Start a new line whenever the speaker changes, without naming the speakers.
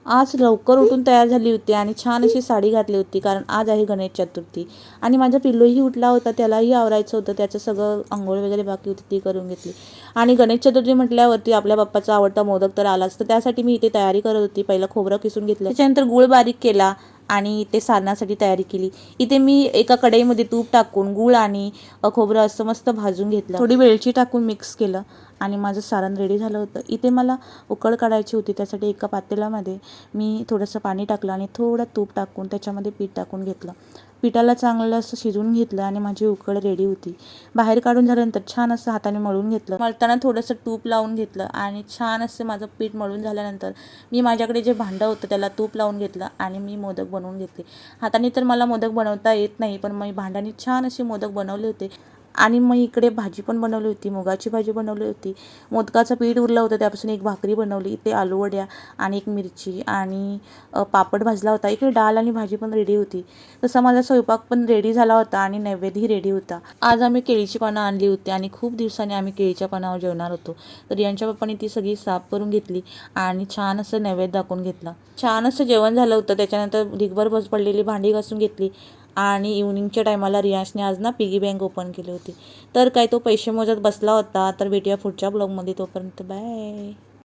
आज लवकर उठून तयार झाली होती आणि छान अशी साडी घातली होती, कारण आज आहे गणेश चतुर्थी. आणि माझा पिल्लूही उठला होता, त्यालाही आवरायचं होतं, त्याचं सगळं अंघोळ वगैरे बाकी होती ती करून घेतली. आणि गणेश चतुर्थी म्हटल्यावरती आपल्या बाप्पाचा आवडता मोदक तर आलाच, तर त्यासाठी मी इथे तयारी करत होती. पहिलं खोबरं किसून घेतलं, त्याच्यानंतर गूळ बारीक केला आणि इथे सारणासाठी तयारी केली. इथे मी एका कढईमध्ये तूप टाकून गूळ आणि खोबरं असं मस्त भाजून घेतलं, थोडी वेलची टाकून मिक्स केलं आणि माझं सारण रेडी झालं होतं. इथे मला उकळ काढायची होती, त्यासाठी एका पातेल्यामध्ये मी थोडंसं पाणी टाकलं आणि थोडं तूप टाकून त्याच्यामध्ये पीठ टाकून घेतलं. पिठाला चांगलं असं शिजवून घेतलं आणि माझी उकळ रेडी होती. बाहेर काढून झाल्यानंतर छान असं हाताने मळून घेतलं. मळताना थोडंसं तूप लावून घेतलं आणि छान असं माझं पीठ मळून झाल्यानंतर मी माझ्याकडे जे भांडं होतं त्याला तूप लावून घेतलं आणि मी मोदक बनवून घेतले. हाताने तर मला मोदक बनवता येत नाही, पण मी भांड्याने छान असे मोदक बनवले होते. आणि मग इकडे भाजी पण बनवली होती, मुगाची भाजी बनवली होती. मोदकाचं पीठ उरलं होतं, त्यापासून एक भाकरी बनवली. इथे आलू वड्या आणि एक मिरची आणि पापड भाजला होता. इकडे डाळ आणि भाजी पण रेडी होती. तसा माझा स्वयंपाक पण रेडी झाला होता आणि नैवेद्यही रेडी होता. आज आम्ही केळीची पानं आणली होती आणि खूप दिवसांनी आम्ही केळीच्या पानावर जेवणार होतो. तर यांच्या पप्पांनी ती सगळी साफ करून घेतली आणि छान असं नैवेद्य दाखवून घेतला. छान असं जेवण झालं होतं. त्याच्यानंतर ढिगभर पडलेली भांडी घासून घेतली आणि इव्हनिंगच्या टायमाला रियांशने आज ना पिगी बँक ओपन केली होती. तर काय तो पैसे मोजत बसला होता. तर भेटूया पुढच्या ब्लॉगमध्ये, तोपर्यंत बाय.